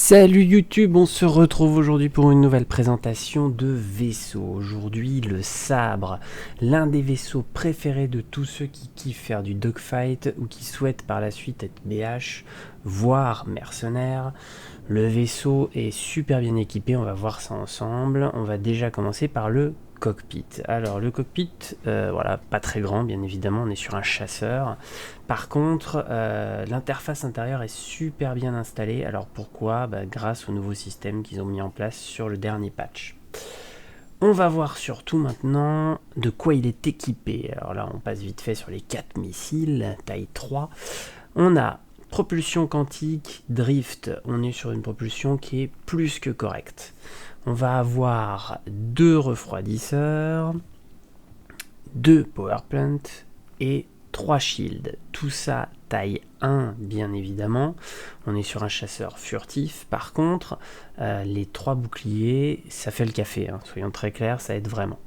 Salut YouTube, on se retrouve aujourd'hui pour une nouvelle présentation de vaisseaux. Aujourd'hui le sabre, l'un des vaisseaux préférés de tous ceux qui kiffent faire du dogfight ou qui souhaitent par la suite être BH, voire mercenaires. Le vaisseau est super bien équipé, on va voir ça ensemble. On va déjà commencer par le cockpit. Alors le cockpit, voilà, pas très grand bien évidemment, on est sur un chasseur. Par contre, l'interface intérieure est super bien installée. Alors pourquoi? Grâce au nouveau système qu'ils ont mis en place sur le dernier patch. On va voir surtout maintenant de quoi il est équipé. Alors là, on passe vite fait sur les 4 missiles, taille 3. On a propulsion quantique, drift, on est sur une propulsion qui est plus que correcte. On va avoir 2 refroidisseurs, 2 power plants et 3 shields. Tout ça taille 1 bien évidemment. On est sur un chasseur furtif. Par contre, les 3 boucliers, ça fait le café, hein. Soyons très clairs, ça aide vraiment.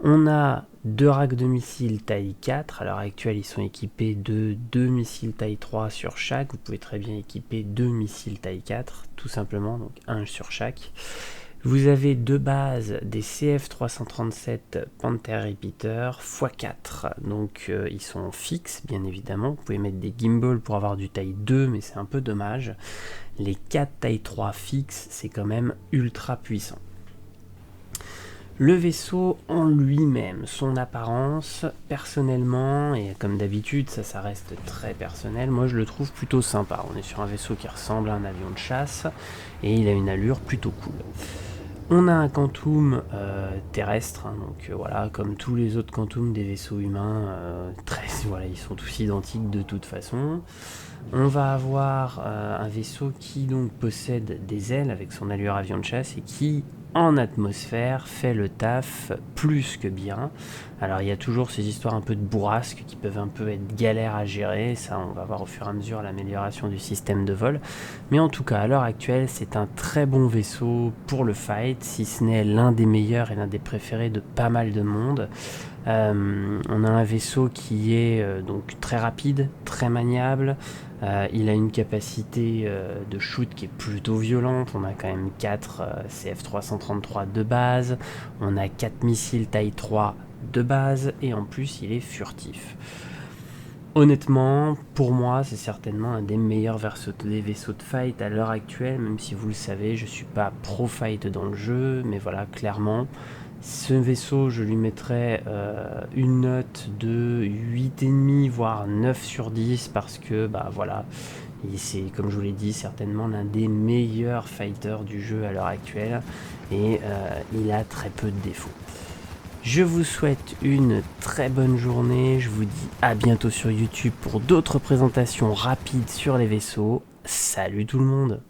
On a 2 racks de missiles taille 4. À l'heure actuelle, ils sont équipés de 2 missiles taille 3 sur chaque. Vous pouvez très bien équiper 2 missiles taille 4, tout simplement, donc 1 sur chaque. Vous avez de base des CF337 Panther Repeater x4, donc ils sont fixes bien évidemment. Vous pouvez mettre des gimbals pour avoir du taille 2, mais c'est un peu dommage. Les 4 taille 3 fixes, c'est quand même ultra puissant. Le vaisseau en lui-même, son apparence, personnellement, et comme d'habitude, ça reste très personnel, moi je le trouve plutôt sympa. On est sur un vaisseau qui ressemble à un avion de chasse, et il a une allure plutôt cool. On a un quantum terrestre, hein, donc voilà, comme tous les autres quantums des vaisseaux humains, voilà, ils sont tous identiques de toute façon. On va avoir un vaisseau qui donc possède des ailes avec son allure avion de chasse et qui, en atmosphère, fait le taf plus que bien. Alors il y a toujours ces histoires un peu de bourrasque qui peuvent un peu être galères à gérer, ça on va voir au fur et à mesure l'amélioration du système de vol. Mais en tout cas, à l'heure actuelle, c'est un très bon vaisseau pour le fight, si ce n'est l'un des meilleurs et l'un des préférés de pas mal de monde. On a un vaisseau qui est donc très rapide, très maniable. Il a une capacité de shoot qui est plutôt violente. On a quand même 4 CF333 de base. On a 4 missiles taille 3 de base. Et en plus, il est furtif. Honnêtement, pour moi, c'est certainement un des meilleurs vaisseaux de fight à l'heure actuelle. Même si vous le savez, je ne suis pas pro-fight dans le jeu. Mais voilà, clairement, ce vaisseau, je lui mettrais une note de 8,5 voire 9 sur 10 parce que voilà, c'est comme je vous l'ai dit certainement l'un des meilleurs fighters du jeu à l'heure actuelle et il a très peu de défauts. Je vous souhaite une très bonne journée, je vous dis à bientôt sur YouTube pour d'autres présentations rapides sur les vaisseaux. Salut tout le monde!